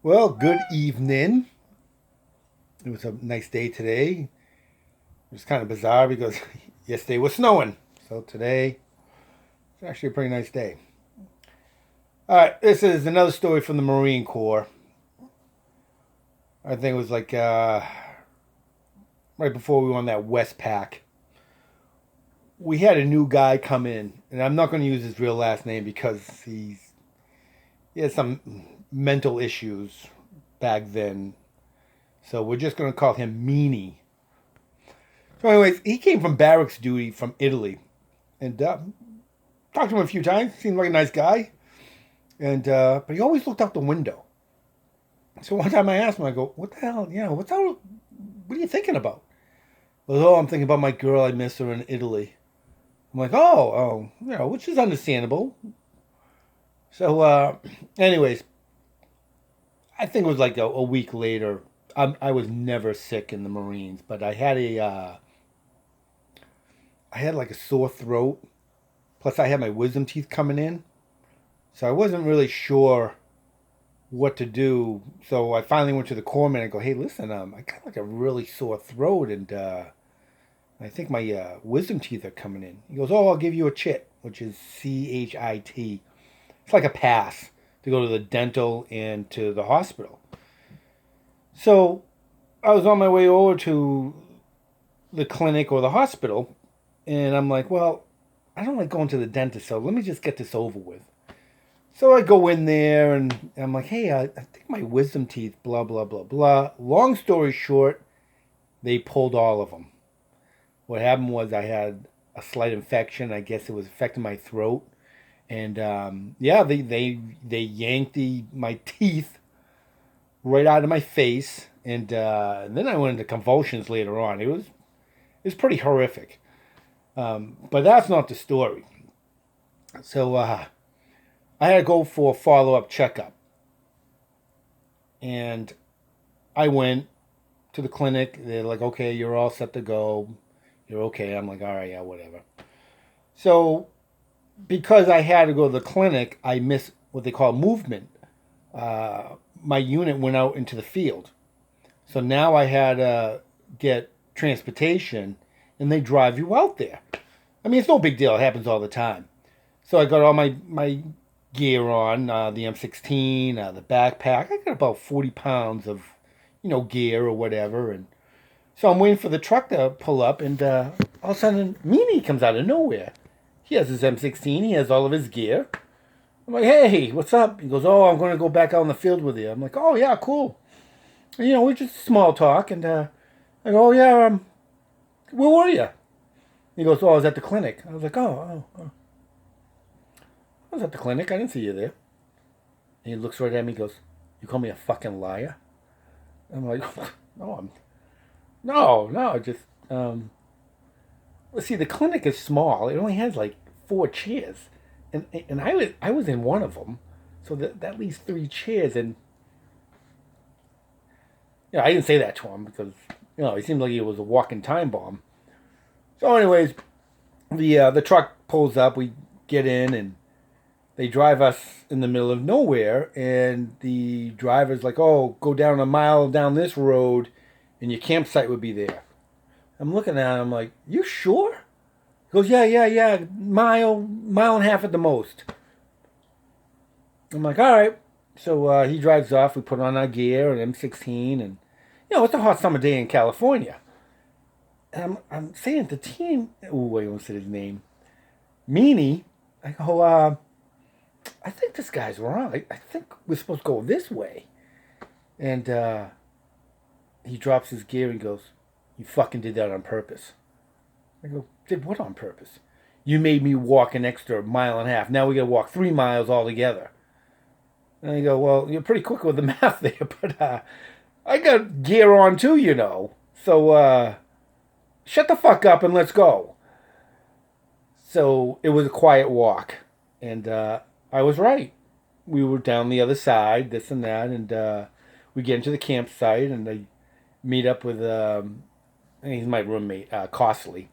Well, good evening. It was a nice day today. It was kind of bizarre because yesterday was snowing. So today it's actually a pretty nice day. All right, this is another story from the Marine Corps. I think it was like right before we won that West Pack. We had a new guy come in, and I'm not going to use his real last name because he had some mental issues back then. So we're just going to call him Meaney. So, anyways, he came from barracks duty from Italy, and talked to him a few times. Seemed like a nice guy, and but he always looked out the window. So one time I asked him, I go, "What the hell? What are you thinking about?" Well, oh, I'm thinking about my girl. I miss her in Italy. I'm like, which is understandable. So, anyways, I think it was like a week later. I was never sick in the Marines, but I had like a sore throat. Plus, I had my wisdom teeth coming in, so I wasn't really sure what to do. So I finally went to the corpsman and go, "Hey, listen, I got like a really sore throat, and I think my wisdom teeth are coming in." He goes, "Oh, I'll give you a chit, which is CHIT. It's like a pass to go to the dental and to the hospital." So I was on my way over to the clinic or the hospital, and I'm like, "Well, I don't like going to the dentist, so let me just get this over with." So I go in there and I'm like, "Hey, I think my wisdom teeth, blah, blah, blah, blah." Long story short, they pulled all of them. What happened was I had a slight infection. I guess it was affecting my throat. And yeah, they yanked my teeth right out of my face. And then I went into convulsions later on. It was pretty horrific. But that's not the story. So I had to go for a follow up checkup. And I went to the clinic. They're like, "Okay, you're all set to go. You're okay." I'm like, "All right, yeah, whatever." So because I had to go to the clinic, I missed what they call movement. My unit went out into the field. So now I had to get transportation and they drive you out there. I mean, it's no big deal. It happens all the time. So I got all my gear on, the M16, the backpack. I got about 40 pounds of, gear or whatever. And so I'm waiting for the truck to pull up, and all of a sudden, Meaney comes out of nowhere. He has his M16. He has all of his gear. I'm like, "Hey, what's up?" He goes, "Oh, I'm going to go back out in the field with you." I'm like, "Oh, yeah, cool." And, we just small talk, and I go, "Oh, yeah, where were you?" He goes, "Oh, I was at the clinic." I was like, "Oh. I was at the clinic. I didn't see you there." And he looks right at me and goes, "You call me a fucking liar?" I'm like, "No, no, just, well, see, the clinic is small. It only has like 4 chairs. And I was in one of them. So that leaves 3 chairs. And, I didn't say that to him because, he seemed like he was a walking time bomb. So, anyways, the truck pulls up. We get in and they drive us in the middle of nowhere. And the driver's like, "Oh, go down a mile down this road and your campsite would be there." I'm looking at him like, "You sure?" He goes, "Yeah. Mile and a half at the most." I'm like, "All right." So he drives off. We put on our gear and M16, and it's a hot summer day in California. And I'm saying to the team, oh, I almost said his name, Meaney. I go, "I think this guy's wrong. I think we're supposed to go this way." And he drops his gear and goes, "You fucking did that on purpose." I go, "Did what on purpose?" "You made me walk an extra mile and a half. Now we gotta walk 3 miles all together." And I go, "Well, you're pretty quick with the math there, but I got gear on too, So shut the fuck up and let's go." So it was a quiet walk, and I was right. We were down the other side, this and that, and we get into the campsite, and I meet up with he's my roommate, Costly.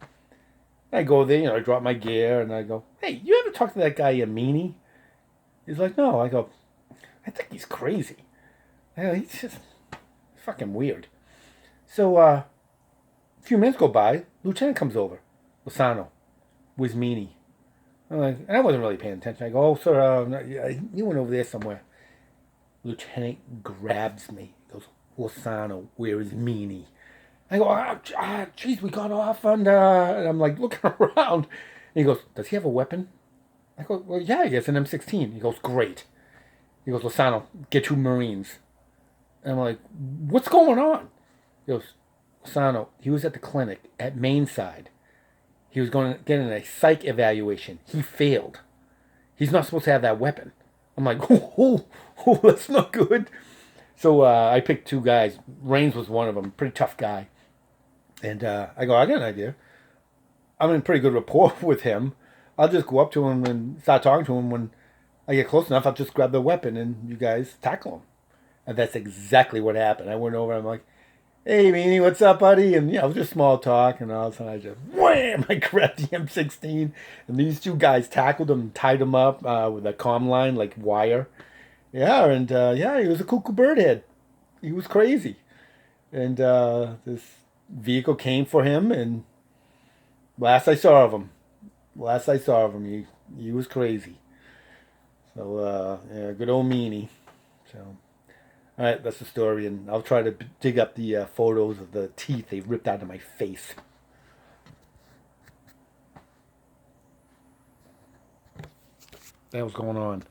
I go there, I drop my gear, and I go, "Hey, you ever talk to that guy, Meaney?" He's like, "No." I go, "I think he's crazy." He's just fucking weird. So, a few minutes go by, Lieutenant comes over. Losano. With Meaney. And I wasn't really paying attention. I go, oh, sir, you went over there somewhere. Lieutenant grabs me. He goes, Losano, where is Meaney? I go, jeez, we got off and I'm like looking around. And he goes, does he have a weapon? I go, well, yeah, he has an M16. He goes, great. He goes, Losano, get 2 Marines. And I'm like, what's going on? He goes, Losano, he was at the clinic at Mainside. He was going to get in a psych evaluation. He failed. He's not supposed to have that weapon. I'm like, that's not good. So I picked 2 guys. Raines was one of them. Pretty tough guy. And I go, I got an idea. I'm in pretty good rapport with him. I'll just go up to him and start talking to him. When I get close enough, I'll just grab the weapon and you guys tackle him. And that's exactly what happened. I went over and I'm like, hey, Meaney, what's up, buddy? And, it was just small talk. And all of a sudden I just, wham, I grabbed the M16. And these 2 guys tackled him and tied him up with a comm line, like wire. Yeah, and he was a cuckoo bird head. He was crazy. And this vehicle came for him. And last I saw of him, he was crazy. So, good old Meaney. So... All right, that's the story, and I'll try to dig up the photos of the teeth they ripped out of my face. That was going on.